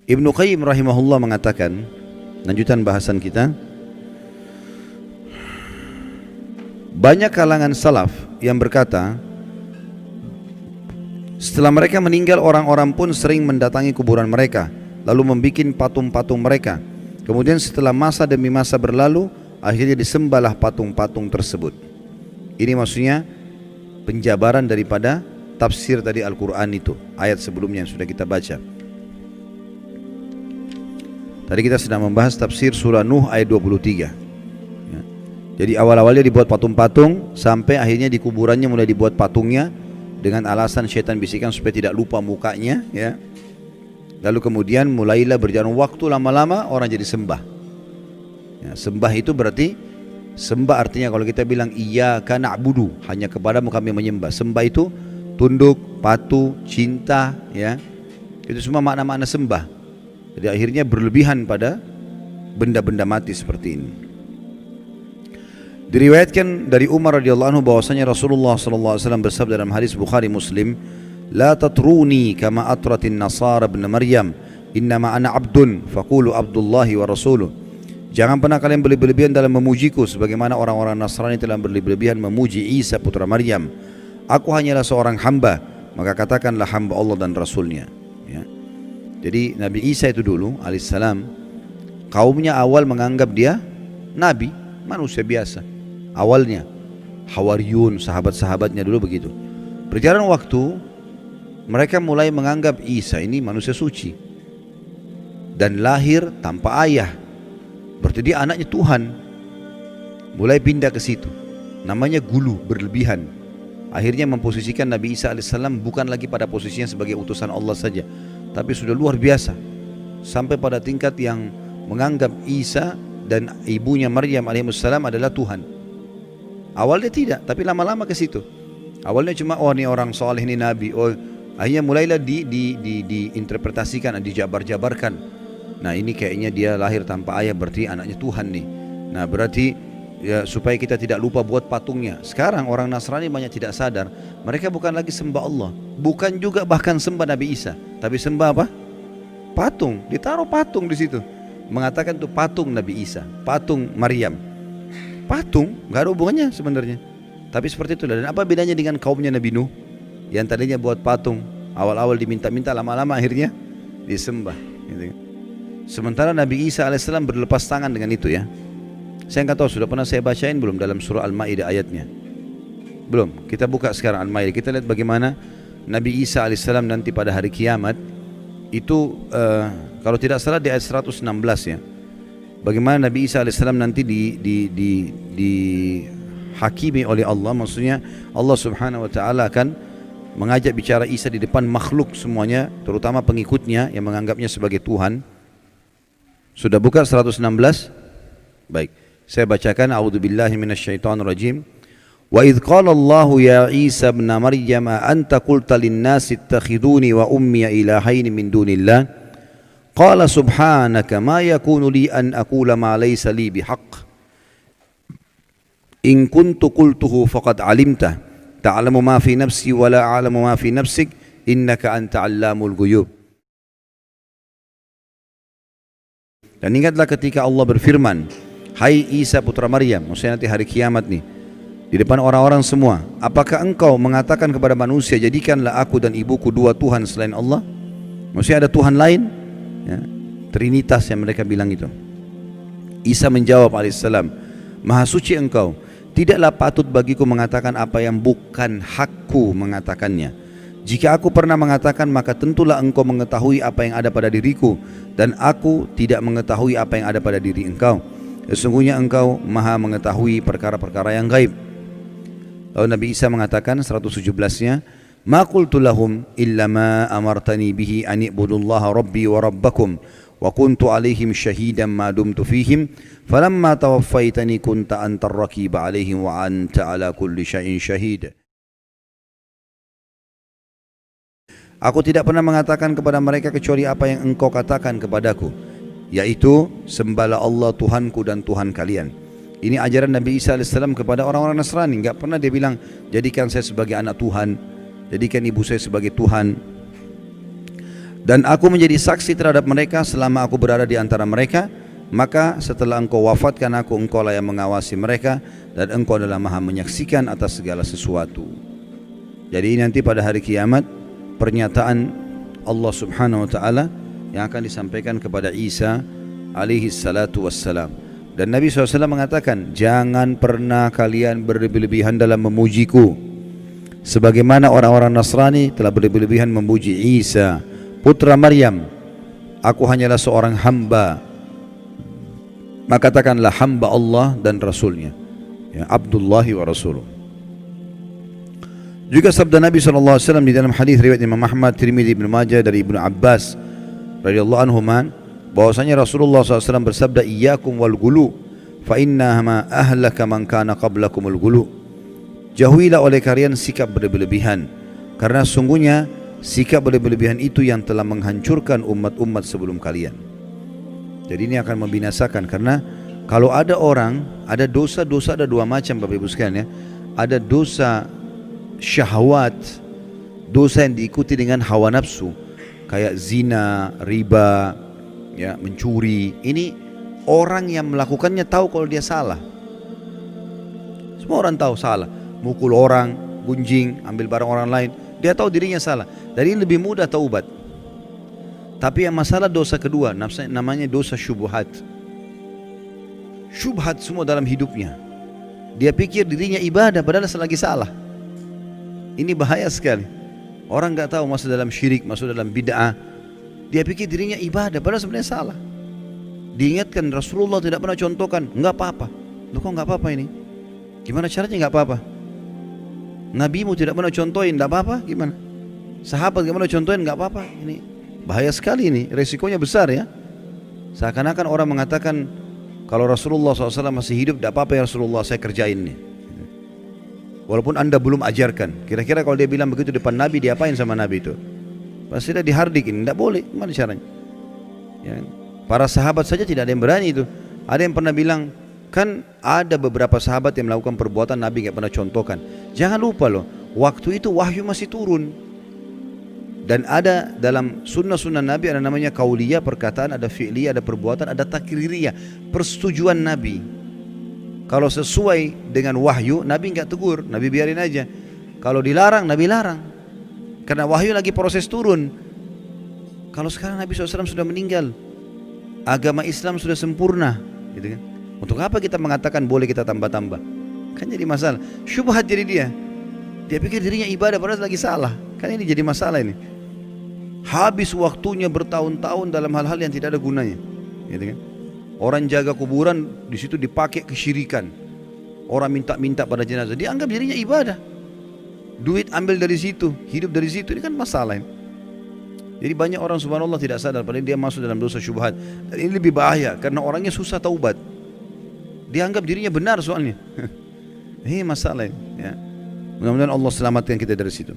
Ibnu Qayyim rahimahullah mengatakan, lanjutan bahasan kita, banyak kalangan salaf yang berkata, setelah mereka meninggal orang-orang pun sering mendatangi kuburan mereka, lalu membuat patung-patung mereka. Kemudian setelah masa demi masa berlalu, akhirnya disembahlah patung-patung tersebut. Ini maksudnya penjabaran daripada tafsir tadi Al-Quran itu, ayat sebelumnya yang sudah kita baca. Tadi kita sedang membahas tafsir surah Nuh ayat 23 ya. Jadi awal-awalnya dibuat patung-patung, sampai akhirnya di kuburannya mulai dibuat patungnya, dengan alasan syaitan bisikan supaya tidak lupa mukanya ya. Lalu kemudian mulailah berjalan waktu, lama-lama orang jadi sembah ya. Sembah itu berarti, sembah artinya kalau kita bilang iyyaka na'budu, hanya kepadamu kami menyembah. Sembah itu tunduk, patuh, cinta ya. Itu semua makna-makna sembah. Jadi akhirnya berlebihan pada benda-benda mati seperti ini. Diriwayatkan dari Umar radhiyallahu anhu bahwasanya Rasulullah sallallahu alaihi wasallam bersabda dalam hadis Bukhari Muslim, "La tatruni kama atratin nasara ibn Maryam, innama ana abdun faqulu abdullahi wa rasuluh." Jangan pernah kalian berlebihan dalam memujiku sebagaimana orang-orang Nasrani telah berlebihan memuji Isa putra Maryam. Aku hanyalah seorang hamba, maka katakanlah hamba Allah dan Rasulnya ya. Jadi Nabi Isa itu dulu alaihissalam, kaumnya awal menganggap dia nabi, manusia biasa. Awalnya Hawariyun, sahabat-sahabatnya dulu begitu. Berjalan waktu, mereka mulai menganggap Isa ini manusia suci dan lahir tanpa ayah, berarti dia anaknya Tuhan. Mulai pindah ke situ, namanya gulu, berlebihan. Akhirnya memposisikan Nabi Isa alaihissalam bukan lagi pada posisinya sebagai utusan Allah saja, tapi sudah luar biasa, sampai pada tingkat yang menganggap Isa dan ibunya Maryam alaihissalam adalah Tuhan. Awalnya tidak, tapi lama-lama ke situ. Awalnya cuma oh ini orang soleh, ini nabi. Oh, akhirnya mulailah diinterpretasikan, dijabar-jabarkan. Nah ini kayaknya dia lahir tanpa ayah, berarti anaknya Tuhan nih. Nah berarti ya, supaya kita tidak lupa buat patungnya. Sekarang orang Nasrani banyak tidak sadar, mereka bukan lagi sembah Allah, bukan juga bahkan sembah Nabi Isa, tapi sembah apa? Patung. Ditaruh patung di situ, mengatakan itu patung Nabi Isa, patung Maryam. Patung nggak ada hubungannya sebenarnya, tapi seperti itu. Dan apa bedanya dengan kaumnya Nabi Nuh yang tadinya buat patung, awal-awal diminta-minta, lama-lama akhirnya disembah gitu. Sementara Nabi Isa alaihissalam berlepas tangan dengan itu ya. Saya nggak tahu sudah pernah saya bacain belum dalam surah Al-Maidah ayatnya. Belum. Kita buka sekarang Al-Maidah. Kita lihat bagaimana Nabi Isa alaihissalam nanti pada hari kiamat itu kalau tidak salah di ayat 116 ya. Bagaimana Nabi Isa alaihissalam nanti dihakimi oleh Allah. Maksudnya Allah subhanahu wa ta'ala akan mengajak bicara Isa di depan makhluk semuanya, terutama pengikutnya yang menganggapnya sebagai Tuhan. Sudah buka 116? Baik. Saya bacakan, a'udzubillahi minasyaitonirrajim. Wa idz qala Allah ya Isa ibn Maryam anta qulta lin-nasi ittakhiduni wa ummi ilahaini min dunillah qala subhanaka ma yakunu li an aqula ma laysa li bihaqq in kuntu qultuhu faqad alimta ta'lamu ma fi nafsi wa la a'lamu ma fi nafsik innaka anta 'allamul ghuyub. Dan ingatlah ketika Allah berfirman, hai Isa putra Maryam, maksudnya nanti hari kiamat nih, di depan orang-orang semua, apakah engkau mengatakan kepada manusia, jadikanlah aku dan ibuku dua Tuhan selain Allah? Maksudnya ada Tuhan lain ya, Trinitas yang mereka bilang itu. Isa menjawab alaihissalam, maha suci engkau, tidaklah patut bagiku mengatakan apa yang bukan hakku mengatakannya. Jika aku pernah mengatakan, maka tentulah engkau mengetahui apa yang ada pada diriku, dan aku tidak mengetahui apa yang ada pada diri engkau. Sesungguhnya engkau maha mengetahui perkara-perkara yang gaib. Lalu Nabi Isa mengatakan 117-nya, ma qultu lahum illa ma amartani bihi an ibudullaha rabbi wa rabbakum wa kuntu alaihim syahidan ma dumtu fihim falamma tawaffaitani kunta antar raqiba alaihim wa anta ala kulli syai'in syahid. Aku tidak pernah mengatakan kepada mereka kecuali apa yang engkau katakan kepadaku, yaitu sembahlah Allah Tuhanku dan Tuhan kalian. Ini ajaran Nabi Isa AS kepada orang-orang Nasrani. Enggak pernah dia bilang jadikan saya sebagai anak Tuhan, jadikan ibu saya sebagai Tuhan. Dan aku menjadi saksi terhadap mereka selama aku berada di antara mereka. Maka setelah engkau wafatkan aku, engkau lah yang mengawasi mereka, dan engkau adalah maha menyaksikan atas segala sesuatu. Jadi nanti pada hari kiamat pernyataan Allah subhanahu wa ta'ala yang akan disampaikan kepada Isa alaihi salatu wassalam. Dan Nabi SAW mengatakan, jangan pernah kalian berlebih-lebihan dalam memujiku, sebagaimana orang-orang Nasrani telah berlebih-lebihan memuji Isa putra Maryam. Aku hanyalah seorang hamba, maka katakanlah hamba Allah dan Rasulnya, ya, Abdullahi wa Rasuluh. Juga sabda Nabi SAW di dalam hadis riwayat Imam Ahmad, Tirmidzi, Ibnu Majah dari Ibnu Abbas radhiyallahu anhuman, bahwasanya Rasulullah SAW bersabda, iyyakum wal ghulu fa inna ma ahlaka man kana qablakumul ghulu. Jauhilah oleh kalian sikap berlebihan, karena sungguhnya sikap berlebihan itu yang telah menghancurkan umat-umat sebelum kalian. Jadi ini akan membinasakan, karena kalau ada orang, ada dosa-dosa ada dua macam Bapak Ibu sekalian ya. Ada dosa syahwat, dosa yang diikuti dengan hawa nafsu, kayak zina, riba, ya, mencuri. Ini orang yang melakukannya tahu kalau dia salah. Semua orang tahu salah, mukul orang, gunjing, ambil barang orang lain, dia tahu dirinya salah. Jadi lebih mudah taubat. Tapi yang masalah dosa kedua, namanya dosa syubhat. Syubhat semua dalam hidupnya. Dia pikir dirinya ibadah padahal lagi salah. Ini bahaya sekali. Orang nggak tahu masuk dalam syirik, masuk dalam bid'ah. Dia pikir dirinya ibadah padahal sebenarnya salah. Diingatkan Rasulullah tidak pernah contohkan, nggak apa-apa. Loh kok nggak apa-apa ini? Gimana caranya nggak apa-apa? Nabimu tidak pernah contohin, nggak apa-apa? Gimana? Sahabat nggak pernah contohin, nggak apa-apa? Ini bahaya sekali, ini resikonya besar ya. Seakan-akan orang mengatakan kalau Rasulullah SAW masih hidup, tidak apa-apa ya Rasulullah, saya kerjain nih. Walaupun anda belum ajarkan. Kira-kira kalau dia bilang begitu depan Nabi, diapain sama Nabi itu? Pasti dia dihardikin, tidak boleh. Gimana caranya? Ya. Para sahabat saja tidak ada yang berani itu. Ada yang pernah bilang, kan ada beberapa sahabat yang melakukan perbuatan Nabi nggak pernah contohkan. Jangan lupa loh, waktu itu wahyu masih turun. Dan ada dalam sunnah-sunnah Nabi ada namanya kauliyah, perkataan, ada fi'liyah, ada perbuatan, ada takririyah, persetujuan Nabi. Kalau sesuai dengan wahyu, Nabi enggak tegur, Nabi biarin aja. Kalau dilarang, Nabi larang. Karena wahyu lagi proses turun. Kalau sekarang Nabi SAW sudah meninggal, agama Islam sudah sempurna, gitu kan? Untuk apa kita mengatakan boleh kita tambah-tambah? Kan jadi masalah. Syubhat jadi dia. Dia pikir dirinya ibadah padahal lagi salah. Kan ini jadi masalah ini. Habis waktunya bertahun-tahun dalam hal-hal yang tidak ada gunanya, gitu kan? Orang jaga kuburan di situ dipakai kesyirikan. Orang minta-minta pada jenazah, dianggap dirinya ibadah. Duit ambil dari situ, hidup dari situ, ini kan masalah ini. Jadi banyak orang subhanallah tidak sadar padahal dia masuk dalam dosa syubhat. Dan ini lebih bahaya karena orangnya susah taubat. Dianggap dirinya benar soalnya. Ini masalah ini, ya. Mudah-mudahan Allah selamatkan kita dari situ.